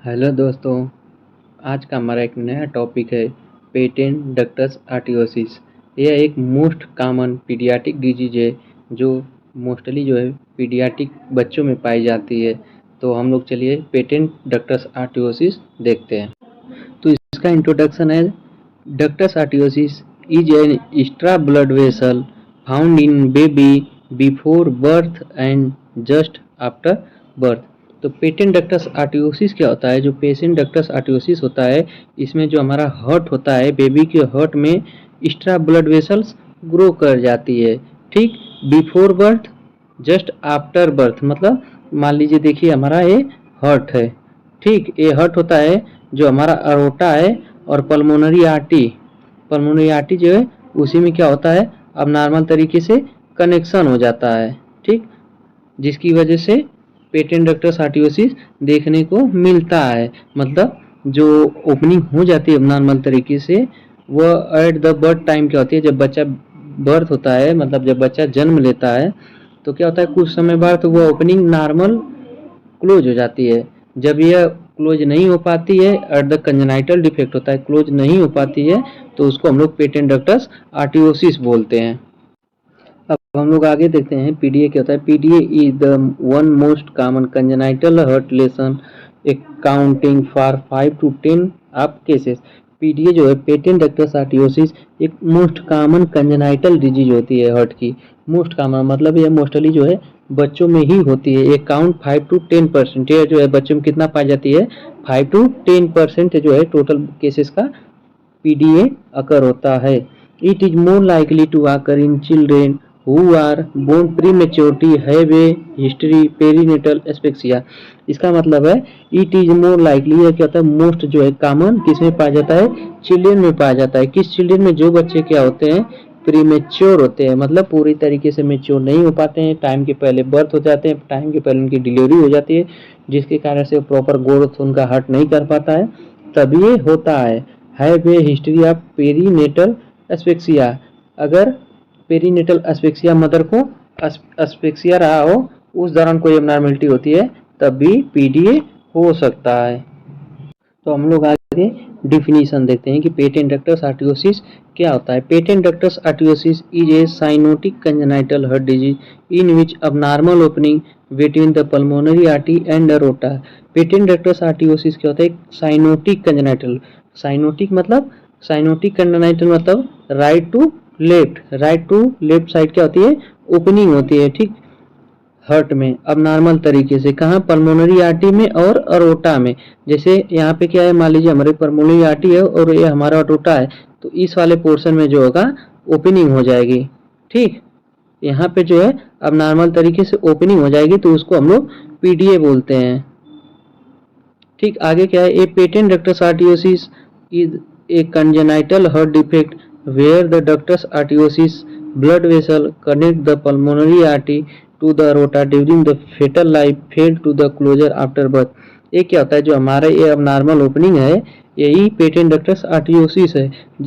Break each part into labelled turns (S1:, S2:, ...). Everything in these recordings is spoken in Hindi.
S1: हेलो दोस्तों, आज का हमारा एक नया टॉपिक है पेटेंट डक्टस आर्टियोसिस। यह एक मोस्ट कॉमन पीडियाट्रिक डिजीज है जो मोस्टली जो है पीडियाट्रिक बच्चों में पाई जाती है। तो हम लोग चलिए पेटेंट डक्टस आर्टियोसिस देखते हैं। तो इसका इंट्रोडक्शन है, ductus arteriosus is an extra blood vessel found in baby before birth and just after birth. तो पेटेंट डक्टस आर्टियोसिस क्या होता है? जो पेटेंट डक्टस आर्टियोसिस होता है, इसमें जो हमारा हार्ट होता है, बेबी के हार्ट में एक्स्ट्रा ब्लड वेसल्स ग्रो कर जाती है। ठीक, before birth just after birth, मतलब मान लीजिए देखिए हमारा ये हार्ट है। ठीक, ये हार्ट होता है जो हमारा अरोटा है और पल्मोनरी आर्टरी जो है उसी में क्या होता है, अब नॉर्मल तरीके से कनेक्शन हो जाता है। ठीक, जिसकी वजह से पेटेंट डक्टस आर्टियोसिस देखने को मिलता है। मतलब जो ओपनिंग हो जाती है नॉर्मल तरीके से, वह एट द बर्थ टाइम क्या होती है, जब बच्चा बर्थ होता है, मतलब जब बच्चा जन्म लेता है तो क्या होता है, कुछ समय बाद तो वह ओपनिंग नॉर्मल क्लोज हो जाती है। जब यह क्लोज नहीं हो पाती है, एट द कंजेनाइटल डिफेक्ट होता है, क्लोज नहीं हो पाती है, तो उसको हम लोग पेटेंट डक्टस आर्टियोसिस बोलते हैं। अब हम लोग आगे देखते हैं पीडीए क्या होता है। PDA is the one most common congenital heart lesson accounting for 5 to 10 of cases. PDA जो है पेटेंट डक्टस आर्टियोसिस एक मोस्ट कॉमन कंजेनाइटल डिजीज होती है हार्ट की। मोस्ट कॉमन मतलब यह मोस्टली जो है बच्चों में ही होती है। ये काउंट 5 to 10% ये जो है बच्चों में कितना पाई जाती है, 5 to 10% जो है टोटल केसेस का पीडीए अकर होता है। It is more likely to occur in children who are born prematurely have a history perinatal asphyxia। इसका मतलब है इट इज मोर लाइकली, है क्या होता है, मोस्ट जो है कॉमन किस में पाया जाता है, चिल्ड्रेन में पाया जाता है। किस चिल्ड्रेन में? जो बच्चे क्या होते हैं, प्रीमेच्योर होते हैं, मतलब पूरी तरीके से मेच्योर नहीं हो पाते हैं, टाइम के पहले बर्थ हो जाते हैं, टाइम के पहले उनकी डिलीवरी हो जाती है, जिसके कारण से प्रॉपर ग्रोथ उनका हार्ट नहीं कर पाता है, तब ये होता है। Have a history of perinatal asphyxia. अगर पेरीनेटल एस्फेक्सिया मदर को एस्फेक्सिया रहा हो, उस दौरान कोई एबनॉर्मेलिटी होती है, तब भी पीडीए हो सकता है। तो हम लोग आगे डिफिनीशन देखते हैं कि पेटेंट डक्टस आर्टियोसिस क्या होता है। Patent ductus arteriosus is A cyanotic congenital heart disease in which abnormal opening between the pulmonary artery and aorta. Patent ductus आर्टियोसिस क्या होता है? Cyanotic congenital. साइनोटिक कंजेनाइटल मतलब राइट टू लेफ्ट साइड क्या होती है, ओपनिंग होती है। ठीक, हार्ट में अब नॉर्मल तरीके से कहाँ, पल्मोनरी आर्टरी में और अरोटा में। जैसे यहाँ पे क्या है, मान लीजिए हमारी पल्मोनरी आर्टरी है और ये हमारा अरोटा है, तो इस वाले पोर्शन में जो होगा ओपनिंग हो जाएगी। ठीक, यहाँ पे जो है अब नॉर्मल तरीके से ओपनिंग हो जाएगी, तो उसको हम लोग पीडीए बोलते हैं। ठीक, आगे क्या है, a patent ductus arteriosus is a congenital heart defect where the ductus arteriosus blood vessel connect the pulmonary artery to the aorta during the fetal life fail to the closure after birth। ये क्या होता है, जो हमारा ये अब नॉर्मल ओपनिंग है, यही पेटेंट डक्टस आर्टियोसिस है।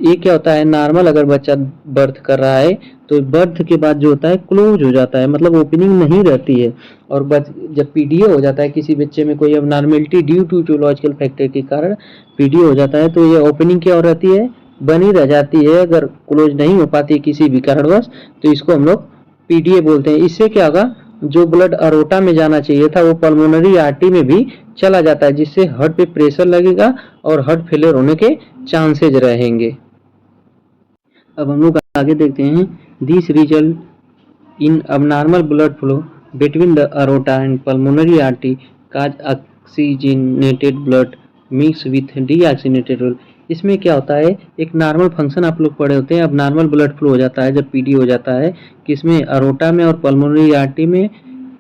S1: ये क्या होता है, नॉर्मल अगर बच्चा बर्थ कर रहा है तो बर्थ के बाद जो होता है क्लोज हो जाता है, मतलब ओपनिंग नहीं रहती है। और जब पीडीए हो जाता है किसी बच्चे में, कोई अब नॉर्मेलिटी ड्यू टू टियोलॉजिकल फैक्टर के कारण पीडीए हो जाता है, तो ये ओपनिंग क्या हो रहती है, बनी रह जाती है। अगर क्लोज नहीं हो पाती किसी भी कारणवश, तो इसको हम लोग पीडीए बोलते हैं। इससे क्या होगा, जो ब्लड अरोटा में जाना चाहिए था वो पल्मोनरी आर्टरी में भी चला जाता है, जिससे हार्ट पे प्रेशर लगेगा और हार्ट फेलियर होने के चांसेज रहेंगे। अब हम लोग आगे देखते हैं, this result in abnormal blood flow between the aorta and pulmonary artery cause oxygenated blood mix with deoxygenated blood। इसमें क्या होता है, एक नॉर्मल फंक्शन आप लोग पढ़े होते हैं, अब नॉर्मल ब्लड फ्लो हो जाता है जब पीडी हो जाता है, किसमें, अरोटा में और पल्मोनरी आर्टरी में,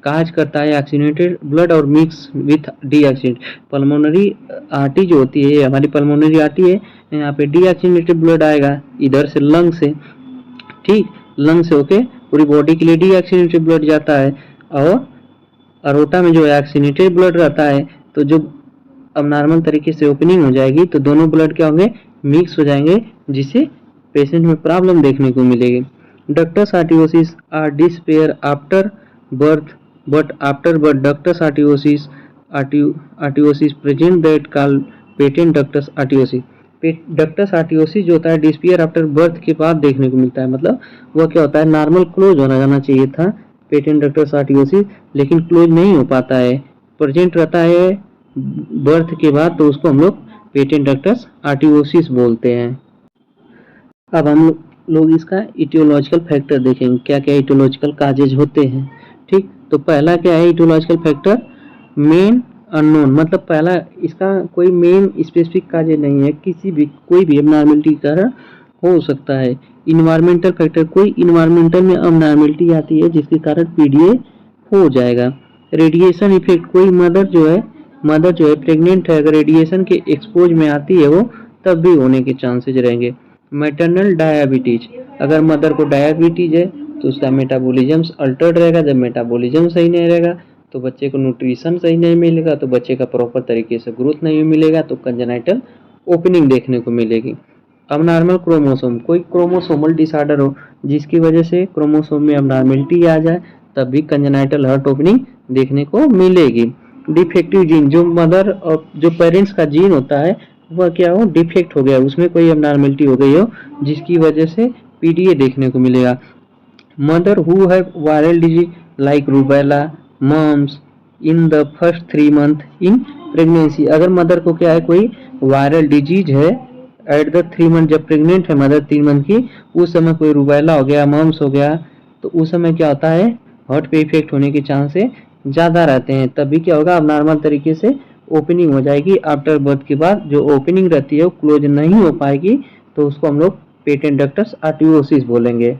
S1: काज करता है ऑक्सीजनेटेड ब्लड और mix with deoxygenated. Pulmonary artery जो होती है, हमारी पल्मोनरी आर्टरी है, यहाँ पे डीऑक्सीजनेटेड ब्लड आएगा इधर से लंग से। ठीक, लंग से होके पूरी बॉडी के लिए डीऑक्सीजनेटेड ब्लड जाता है, और अरोटा में जो है ऑक्सीजनेटेड ब्लड रहता है। तो जो अब नॉर्मल तरीके से ओपनिंग हो जाएगी तो दोनों ब्लड क्या होंगे, मिक्स हो जाएंगे, जिससे पेशेंट में प्रॉब्लम देखने को मिलेगी। Ductus arteriosus are disappear after birth, but after birth ductus arteriosus arteriosus present that called patent ductus arteriosus. Ductus arteriosus जो होता है डिस्पियर आफ्टर बर्थ के बाद देखने को मिलता है, मतलब वह क्या होता है, नॉर्मल क्लोज होना जाना चाहिए था पेटेंट डक्टस आर्टियोसिस, लेकिन क्लोज नहीं हो पाता है, प्रेजेंट रहता है बर्थ के बाद, तो उसको हम लोग पेटेंट डक्टस आर्टियोसिस बोलते हैं। अब हम लोग इसका इटियोलॉजिकल फैक्टर देखेंगे, क्या क्या इटियोलॉजिकल काजेज होते हैं। ठीक, तो पहला क्या है इटियोलॉजिकल फैक्टर, मेन अननोन, मतलब पहला इसका कोई मेन स्पेसिफिक काज नहीं है, किसी भी कोई भी एबनॉर्मेलिटी का कारण हो सकता है। इन्वायरमेंटल फैक्टर, कोई इन्वायरमेंटल में अबनॉर्मेलिटी आती है जिसके कारण पीडीए हो जाएगा। रेडिएशन इफेक्ट, कोई मदर जो है प्रेग्नेंट है, अगर रेडिएशन के एक्सपोज में आती है वो, तब भी होने के चांसेज रहेंगे। मैटरनल डायबिटीज, अगर मदर को डायबिटीज है तो उसका मेटाबॉलिज्म अल्टर्ड रहेगा, जब मेटाबॉलिज्म सही नहीं रहेगा तो बच्चे को न्यूट्रिशन सही नहीं मिलेगा, तो बच्चे का प्रॉपर तरीके से ग्रोथ नहीं मिलेगा, तो कंजेनाइटल ओपनिंग देखने को मिलेगी। अबनॉर्मल क्रोमोसोम, कोई क्रोमोसोमल डिसऑर्डर हो जिसकी वजह से क्रोमोसोम में अबनॉर्मेलिटी आ जाए, तब भी कंजेनाइटल हार्ट ओपनिंग देखने को मिलेगी। डिफेक्टिव जीन, जो मदर और जो पेरेंट्स का जीन होता है वह क्या हो, डिफेक्ट हो गया, उसमें कोई अबनॉर्मेलिटी हो गई हो जिसकी वजह से पीडीए देखने को मिलेगा। Mother who have viral disease like rubella, mumps in the first 3 month in pregnancy, अगर मदर को क्या है कोई वायरल डिजीज है एट द 3 मंथ, जब प्रेग्नेंट है मदर 3 मंथ की, उस समय कोई रूबेला हो गया, मम्स हो गया, तो उस समय क्या होता है हार्ट पे इफेक्ट होने के चांसेस ज़्यादा रहते हैं। तभी क्या होगा, अब नॉर्मल तरीके से ओपनिंग हो जाएगी। आफ्टर बर्थ के बाद जो ओपनिंग रहती है वो क्लोज नहीं हो पाएगी, तो उसको हम लोग पेटेंट डक्टस आर्टियोसिस बोलेंगे।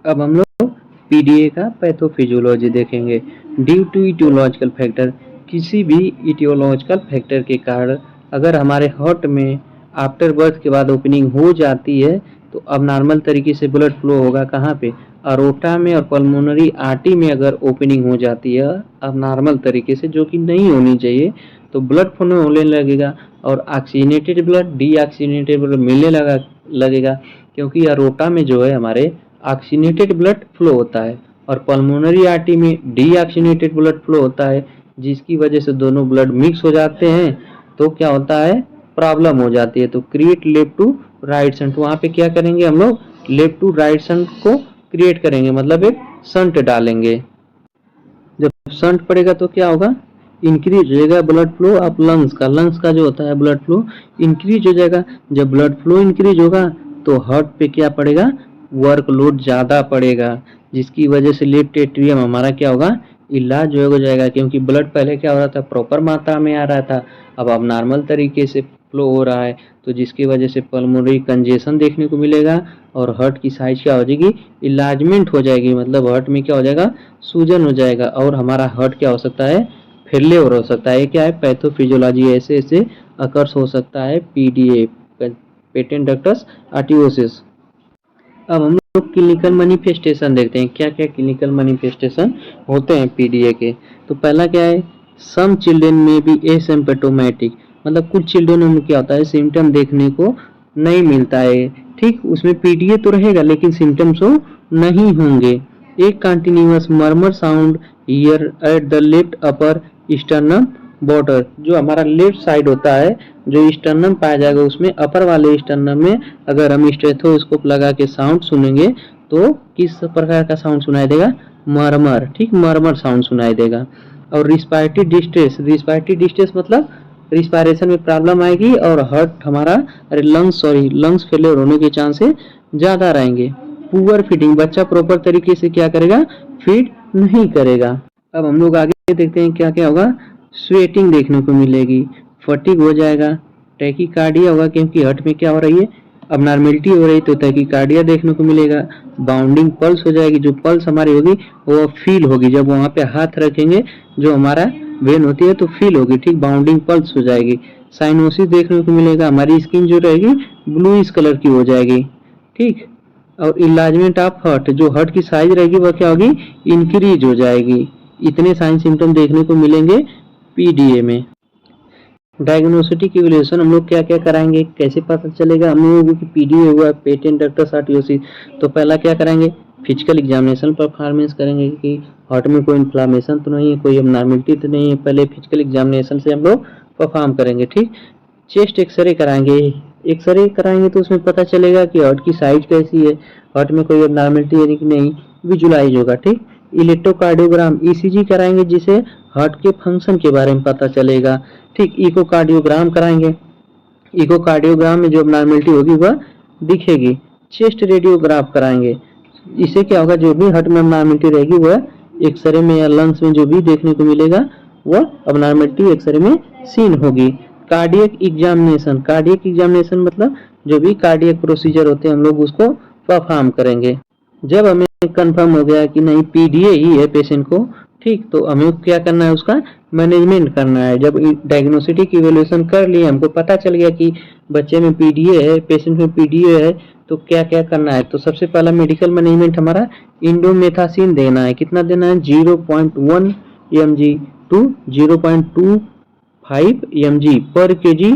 S1: अब हम लोग पीडीए का पैथोफिजियोलॉजी देखेंगे। ड्यू टू इटियोलॉजिकल फैक्टर, किसी भी इटियोलॉजिकल फैक्टर के कारण अगर हमारे हार्ट में आफ्टर बर्थ के बाद ओपनिंग हो जाती है, तो अब नॉर्मल तरीके से ब्लड फ्लो होगा कहाँ पे, अरोटा में और पल्मोनरी आर्टरी में अगर ओपनिंग हो जाती है अब नॉर्मल तरीके से, जो कि नहीं होनी चाहिए, तो ब्लड फ्लो होने लगेगा और ऑक्सीजनेटेड ब्लड डीऑक्सीजनेटेड ब्लड मिलने लगेगा, क्योंकि अरोटा में जो है हमारे ऑक्सीजनेटेड ब्लड फ्लो होता है और पल्मोनरी आर्टरी में डीऑक्सीजनेटेड ब्लड फ्लो होता है, जिसकी वजह से दोनों ब्लड मिक्स हो जाते हैं, तो क्या होता है प्रॉब्लम हो जाती है। तो create left to right shunt, वहाँ पे क्या करेंगे हम लोग लेफ्ट टू राइट शंट को क्रिएट करेंगे, मतलब एक शंट डालेंगे। जब शंट पड़ेगा तो क्या होगा, इंक्रीज हो जाएगा ब्लड फ्लो ऑफ लंग्स का जो होता है ब्लड फ्लो इंक्रीज हो जाएगा। जब ब्लड फ्लो इंक्रीज होगा तो हार्ट पे क्या पड़ेगा, वर्कलोड ज़्यादा पड़ेगा, जिसकी वजह से लेफ्ट एट्रियम हमारा क्या होगा, इलाज हो जाएगा, क्योंकि ब्लड पहले क्या हो रहा था प्रॉपर मात्रा में आ रहा था, अब नॉर्मल तरीके से फ्लो हो रहा है, तो जिसकी वजह से पल्मोनरी कंजेशन देखने को मिलेगा और हार्ट की साइज क्या हो जाएगी, इलाजमेंट हो जाएगी, मतलब हार्ट में क्या हो जाएगा, सूजन हो जाएगा और हमारा हार्ट क्या हो सकता है, फेलियर हो सकता है। क्या है पैथोफिजियोलॉजी, ऐसे ऐसे अकर्स हो सकता है पीडीए पेटेंट डक्टस आर्टियोसिस। अब हम लोग क्लिनिकल मैनिफेस्टेशन देखते हैं, क्या क्या क्लिनिकल मैनिफेस्टेशन होते हैं पीडीए के। तो पहला क्या है, सम चिल्ड्रन में बी एसिम्प्टोमेटिक, मतलब कुछ चिल्ड्रन में क्या होता है सिम्टम देखने को नहीं मिलता है, ठीक, उसमें पीडीए तो रहेगा लेकिन सिम्टम्स वो नहीं होंगे। एक continuous murmur sound year at the left upper sternum border, जो हमारा लेफ्ट साइड होता है जो स्टर्नम पाया जाएगा उसमें अपर वाले स्टर्नम में अगर हम स्टेथोस्कोप लगा के साउंड सुनेंगे तो किस प्रकार का साउंड सुनाई देगा, मरमर, ठीक, मरमर साउंड सुनाई देगा। और रिस्पायरेटरी डिस्ट्रेस मतलब रिस्पायरेशन में प्रॉब्लम आएगी और हार्ट हमारा लंग्स फेलियर होने के चांसेस ज़्यादा रहेंगे। पुअर फीडिंग, बच्चा प्रॉपर तरीके से क्या करेगा, फीड नहीं करेगा। अब हम लोग आगे देखते हैं क्या क्या होगा, स्वेटिंग देखने को मिलेगी, फटीग हो जाएगा, टैकीकार्डिया होगा क्योंकि हार्ट में क्या हो रही है अबनॉर्मेलिटी हो रही, तो टैकीकार्डिया देखने को मिलेगा। बाउंडिंग पल्स हो जाएगी, जो पल्स हमारी होगी वो फील होगी, जब वहाँ पे हाथ रखेंगे जो हमारा वेन होती है तो फील होगी, ठीक, बाउंडिंग पल्स हो जाएगी। साइनोसिस देखने को मिलेगा, हमारी स्किन जो रहेगी ब्लूइश कलर की हो जाएगी, ठीक। और इलाजमेंट ऑफ हार्ट, जो हार्ट की साइज रहेगी वह क्या होगी, इंक्रीज हो जाएगी। इतने साइन सिम्टम देखने को मिलेंगे पीडीए में। डायग्नोस्टिक इवैल्यूएशन हम लोग क्या क्या कराएंगे, कैसे पता चलेगा हम लोगों की पीडीए हुआ, पेटेंट डक्टस आर्टियोसिस। तो पहला क्या कराएंगे, फिजिकल एग्जामिनेशन परफॉर्मेंस करेंगे कि हार्ट में कोई इन्फ्लामेशन तो नहीं है, कोई अबनॉर्मलिटी तो नहीं है। पहले फिजिकल एग्जामिनेशन से हम लोग परफॉर्म करेंगे। ठीक, चेस्ट एक्सरे कराएंगे। एक्सरे कराएंगे तो उसमें पता चलेगा कि हार्ट की साइज कैसी है, हार्ट में कोई अबनॉर्मलिटी है कि नहीं, विजुलाइज होगा। ठीक, इलेक्ट्रोकार्डियोग्राम ईसीजी कराएंगे जिसे हार्ट के फंक्शन के बारे में पता चलेगा। ठीक, इकोकार्डियोग्राम कराएंगे, इकोकार्डियोग्राम में जो अबनॉर्मलिटी होगी वह दिखेगी। चेस्ट रेडियोग्राफ कराएंगे, इससे क्या होगा, जो भी हार्ट में अबनॉर्मलिटी रहेगी वह एक्सरे में या लंग्स में जो भी देखने को मिलेगा वह अबनॉर्मलिटी एक्सरे में सीन होगी। कार्डियक एग्जामिनेशन, कार्डियक एग्जामिनेशन मतलब जो भी कार्डियक प्रोसीजर होते हैं हम लोग उसको परफॉर्म करेंगे। जब हमें कंफर्म हो गया कि नहीं पीडीए ही है पेशेंट को, ठीक, तो हमें क्या करना है, उसका मैनेजमेंट करना है। जब डायग्नोस्टिक इवैल्यूएशन कर लिए, हमको पता चल गया कि बच्चे में पीडीए है, पेशेंट में पीडीए है, तो क्या क्या करना है। तो सबसे पहला मेडिकल मैनेजमेंट हमारा इंडोमेथासिन देना है। कितना देना है, 0.1 mg टू 0.25 mg पर केजी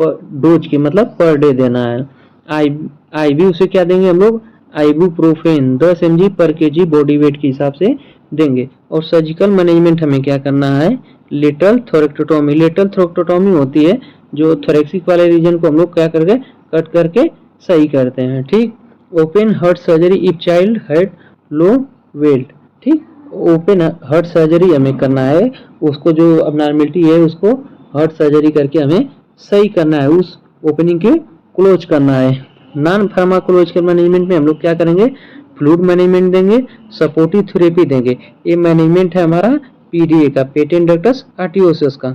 S1: डोज की, मतलब पर डे देना है। आईवी उसे क्या देंगे हम लोग, आइबुप्रोफेन 10 mg पर केजी बॉडी वेट के हिसाब से देंगे। और सर्जिकल मैनेजमेंट हमें क्या करना है, लेटरल थोरेक्टोटॉमी। लेटरल थोरेक्टोटॉमी होती है जो थोरेक्सिक वाले रीजन को हम लोग क्या करके कट करके सही करते हैं। ठीक, open heart surgery if child had low weight. ठीक, ओपन हार्ट सर्जरी हमें करना है, उसको जो अबनॉर्मलिटी है उसको हार्ट सर्जरी करके हमें सही करना है, उस ओपनिंग के क्लोज करना है। नॉन फार्माकोलॉजिकल मैनेजमेंट में हम लोग क्या करेंगे, फ्लूइड मैनेजमेंट देंगे, सपोर्टिव थेरेपी देंगे। ये मैनेजमेंट है हमारा पीडीए का, पेटेंट डक्टस आर्टियोसिस का।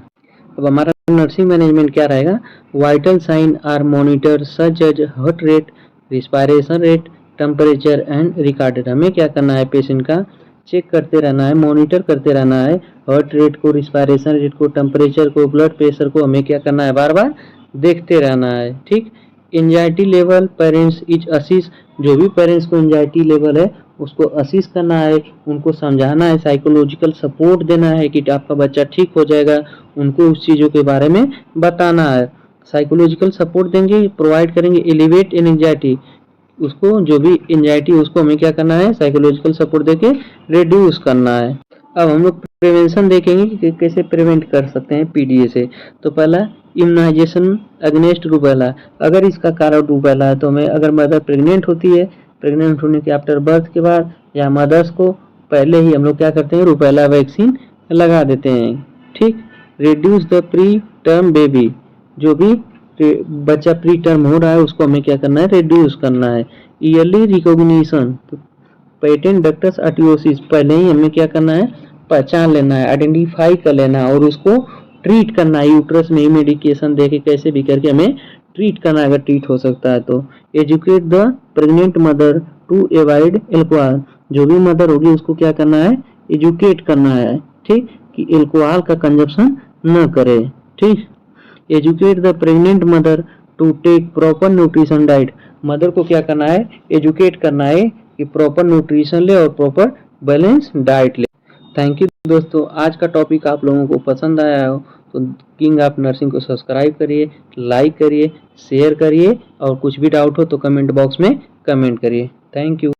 S1: अब हमारा नर्सिंग मैनेजमेंट क्या रहेगा, vital sign are monitor such as heart rate, respiration rate, temperature and recorded. हमें क्या करना है, पेशेंट का चेक करते रहना है, मॉनिटर करते रहना है, हार्ट रेट को, रिस्पायरेशन रेट को, टेम्परेचर को, ब्लड प्रेशर को हमें क्या करना है, बार बार देखते रहना है। ठीक, anxiety level parents is assist, जो भी पेरेंट्स को एंजाइटी लेवल है उसको असिस्ट करना है, उनको समझाना है, साइकोलॉजिकल सपोर्ट देना है कि आपका बच्चा ठीक हो जाएगा, उनको उस चीज़ों के बारे में बताना है। साइकोलॉजिकल सपोर्ट देंगे, प्रोवाइड करेंगे, एलिवेट इन एंजाइटी, उसको जो भी एंजाइटी उसको हमें क्या करना है, साइकोलॉजिकल सपोर्ट देके रिड्यूस करना है। अब हम लोग प्रिवेंशन देखेंगे कि कैसे प्रिवेंट कर सकते हैं पीडीए से। तो पहला इम्यूनाइजेशन अगेंस्ट रूबेला, अगर इसका कारण रूबेला है तो हमें, अगर मदर प्रेग्नेंट होती है, प्रेग्नेंट होने के आफ्टर बर्थ के बाद या मदर्स को पहले ही हम लोग क्या करते हैं, रूबेला वैक्सीन लगा देते हैं। ठीक, reduce the pre term baby, जो भी बच्चा प्री टर्म हो रहा है उसको हमें क्या करना है, रिड्यूस करना है। ईयरली रिकॉग्निशन, तो पेटेंट डक्टस आर्टियोसिस पहले ही हमें क्या करना है, पहचान लेना है, आइडेंटिफाई कर लेना है और उसको ट्रीट करना है। यूट्रस में ही मेडिकेशन देके कैसे भी करके हमें ट्रीट करना है, अगर ट्रीट हो सकता है तो। Educate the pregnant mother to avoid alcohol, जो भी मदर होगी उसको क्या करना है, एजुकेट करना है। ठीक, कि एल्कोहल का कंजप्शन न करे। ठीक, educate the pregnant mother to take proper nutrition diet, mother को क्या करना है, एजुकेट करना है कि प्रॉपर न्यूट्रिशन ले और प्रॉपर बैलेंस डाइट ले। थैंक यू दोस्तों, आज का टॉपिक आप लोगों को पसंद आया हो तो किंग ऑफ नर्सिंग को सब्सक्राइब करिए, लाइक करिए, शेयर करिए और कुछ भी डाउट हो तो कमेंट बॉक्स में कमेंट करिए। Thank you.